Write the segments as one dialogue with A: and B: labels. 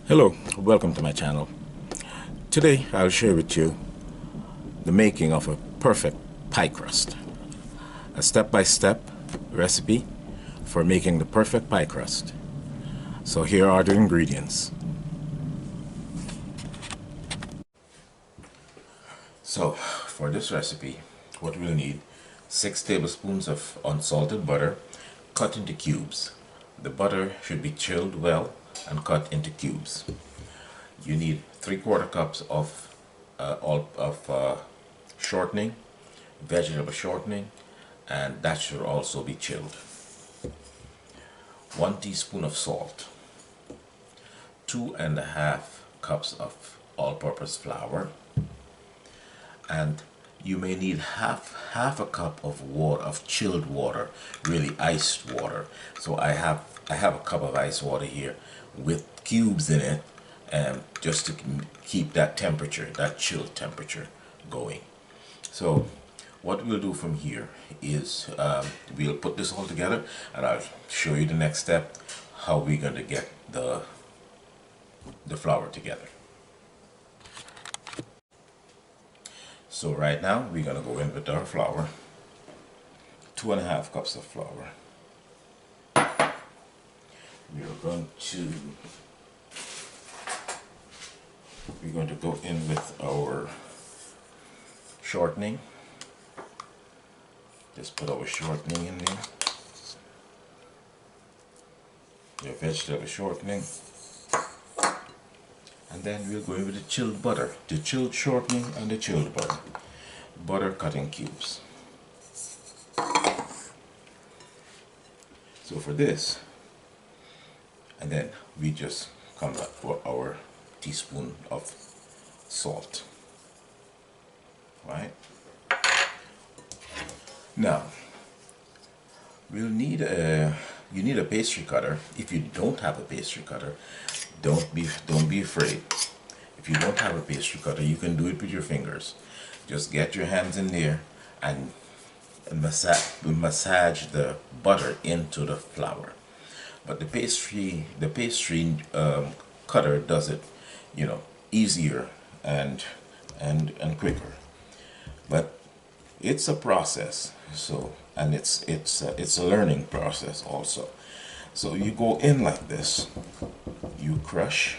A: Hello, welcome to my channel. Today I'll share with you the making of a perfect pie crust. A step-by-step recipe for making the perfect pie crust. So here are the ingredients. So for this recipe, what we'll need: 6 tablespoons of unsalted butter cut into cubes. The butter should be chilled well and cut into cubes. You need 3/4 cups of shortening, vegetable shortening, and that should also be chilled. 1 teaspoon of salt, 2.5 cups of all-purpose flour, and you may need half a cup of water, of chilled water, really iced water. So I have a cup of ice water here with cubes in it, just to keep that temperature, that chill temperature going. So what we'll do from here is we'll put this all together, and I'll show you the next step, how we're going to get the flour together. So right now we're going to go in with our flour. 2.5 cups of flour. We're going to go in with our shortening. Just put our shortening in there. Your vegetable shortening. And then we'll go in with the chilled butter, the chilled shortening and the chilled butter. Butter cut in cubes. So for this, and then we just come back for our teaspoon of salt. Right? Now, you need a pastry cutter. If you don't have a pastry cutter, don't be afraid. If you don't have a pastry cutter, you can do it with your fingers. Just get your hands in there and massage the butter into the flour. But the pastry cutter does it, easier and quicker. But it's a process. So, and it's a learning process also. So you go in like this. You crush.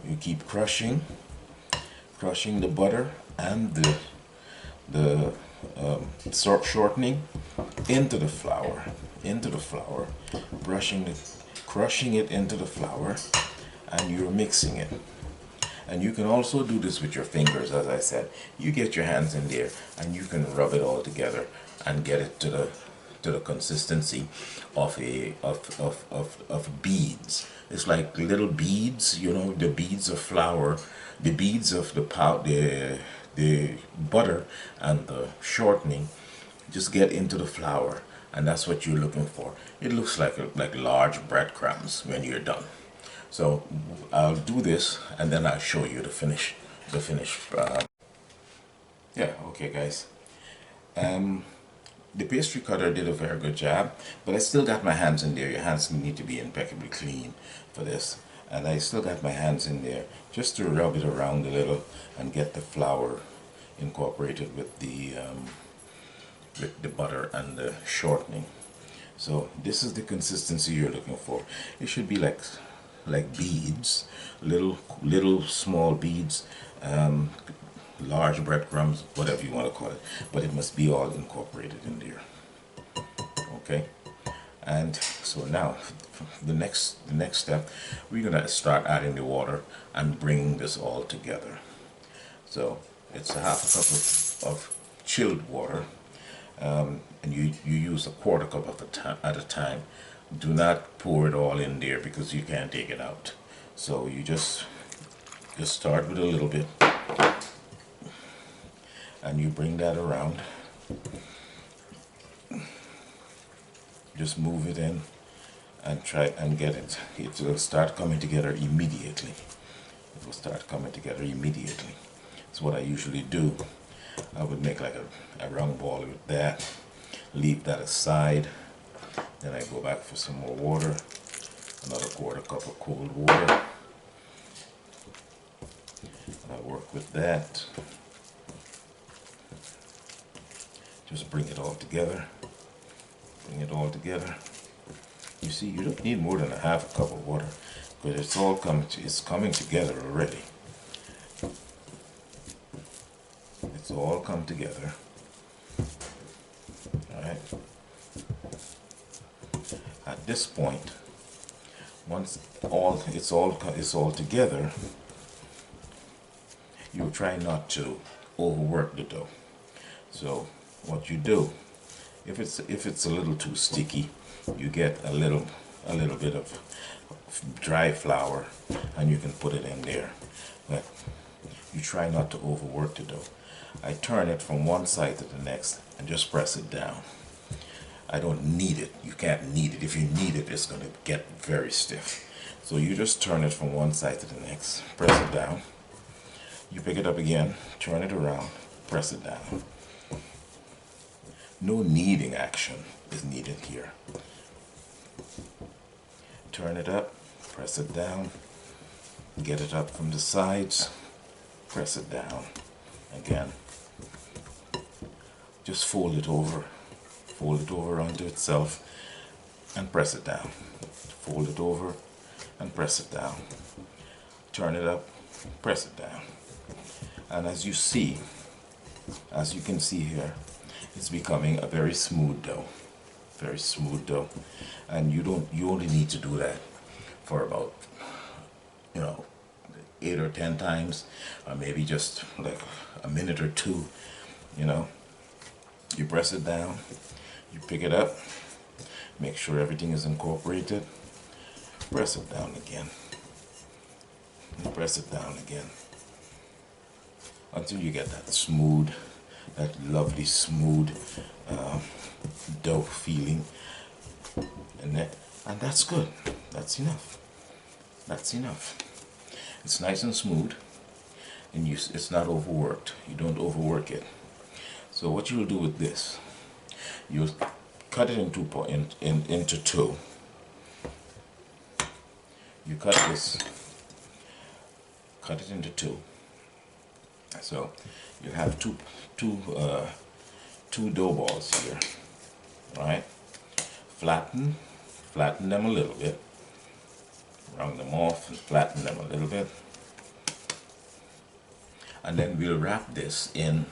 A: You keep crushing the butter and the shortening into the flour, crushing it into the flour, and you're mixing it. And you can also do this with your fingers, as I said. You get your hands in there and you can rub it all together and get it to the consistency of beads. It's like little beads, the beads of flour, the beads of the butter and the shortening just get into the flour, and that's what you're looking for. It looks like large breadcrumbs when you're done. So I'll do this and then I'll show you the finish. Yeah, okay guys. The pastry cutter did a very good job, but I still got my hands in there. Your hands need to be impeccably clean for this. And I still got my hands in there just to rub it around a little and get the flour incorporated with the butter and the shortening. So this is the consistency you're looking for. It should be like beads, little small beads, large breadcrumbs, whatever you want to call it, but it must be all incorporated in there. Okay, and so now the next step, we're gonna start adding the water and bringing this all together. So it's a half a cup of chilled water, and you use a 1/4 cup at a time. Do not pour it all in there because you can't take it out. So you just start with a little bit, and you bring that around. Just move it in and try and get it. It will start coming together immediately. It will start coming together immediately. That's what I usually do. I would make like a round ball with that, leave that aside, then I go back for some more water, another 1/4 cup of cold water, with that. Just bring it all together. Bring it all together. You see, you don't need more than a half a cup of water because it's coming together already. It's all come together. All right. At this point, once it's all together, you try not to overwork the dough. So what you do, if it's a little too sticky, you get a little bit of dry flour and you can put it in there. But you try not to overwork the dough. I turn it from one side to the next and just press it down. I don't knead it. You can't knead it. If you knead it, it's going to get very stiff. So you just turn it from one side to the next, press it down. You pick it up again, turn it around, press it down. No kneading action is needed here. Turn it up, press it down, get it up from the sides, press it down again. Just fold it over onto itself and press it down. Fold it over and press it down. Turn it up, press it down. And as you can see here, it's becoming a very smooth dough. Very smooth dough. And you only need to do that for about 8 or 10 times, or maybe just like a minute or two. You press it down, you pick it up, make sure everything is incorporated, press it down again, and press it down again until you get that lovely smooth dough feeling, and that's good. That's enough. That's enough. It's nice and smooth, and it's not overworked. You don't overwork it. So what you'll do with this, you'll cut it into two. You cut it into two. So you have two dough balls here, right? Flatten them a little bit. Round them off and flatten them a little bit. And then we'll wrap this in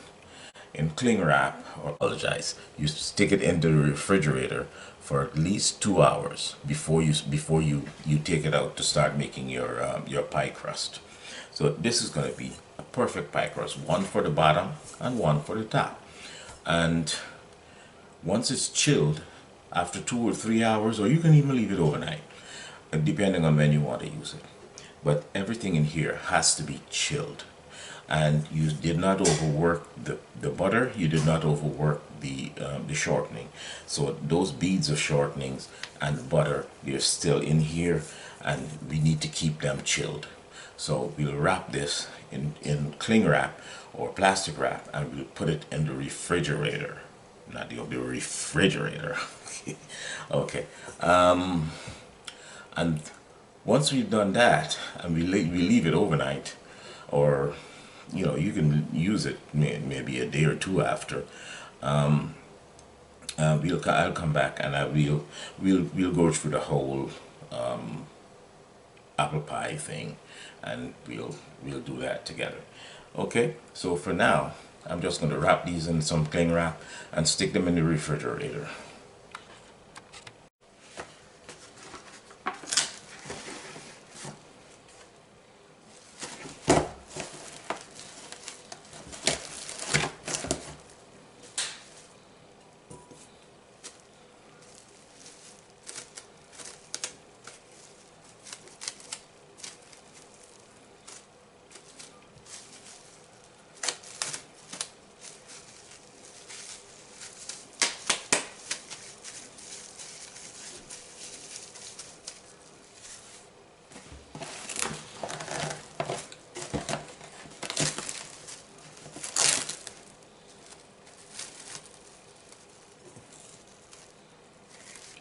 A: cling wrap, or apologize. You stick it into the refrigerator for at least 2 hours before you take it out to start making your pie crust. So this is going to be a perfect pie crust, one for the bottom and one for the top. And once it's chilled, after 2 or 3 hours, or you can even leave it overnight, depending on when you want to use it. But everything in here has to be chilled. And you did not overwork the butter, you did not overwork the shortening. So those beads of shortenings and butter, they're still in here, and we need to keep them chilled. So we'll wrap this in cling wrap or plastic wrap, and we'll put it in the refrigerator. Not the refrigerator. Okay. And once we've done that, and we leave it overnight, or you can use it maybe a day or two after. I'll come back and we'll go through the whole apple pie thing, and we'll do that together. Okay, so for now, I'm just going to wrap these in some cling wrap and stick them in the refrigerator.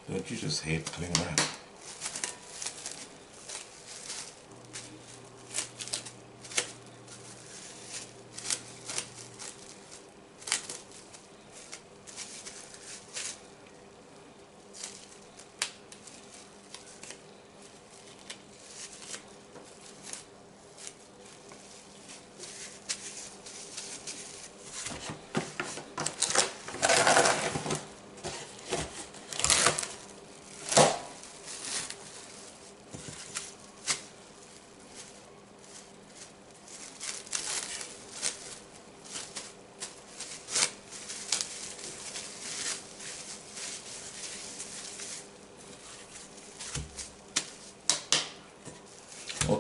A: Don't you just hate cling wrap?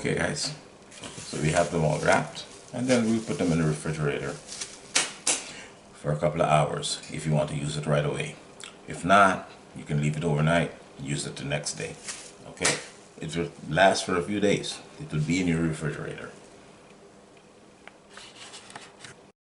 A: Okay guys, so we have them all wrapped, and then we'll put them in the refrigerator for a couple of hours if you want to use it right away. If not, you can leave it overnight and use it the next day. Okay, it will last for a few days. It will be in your refrigerator.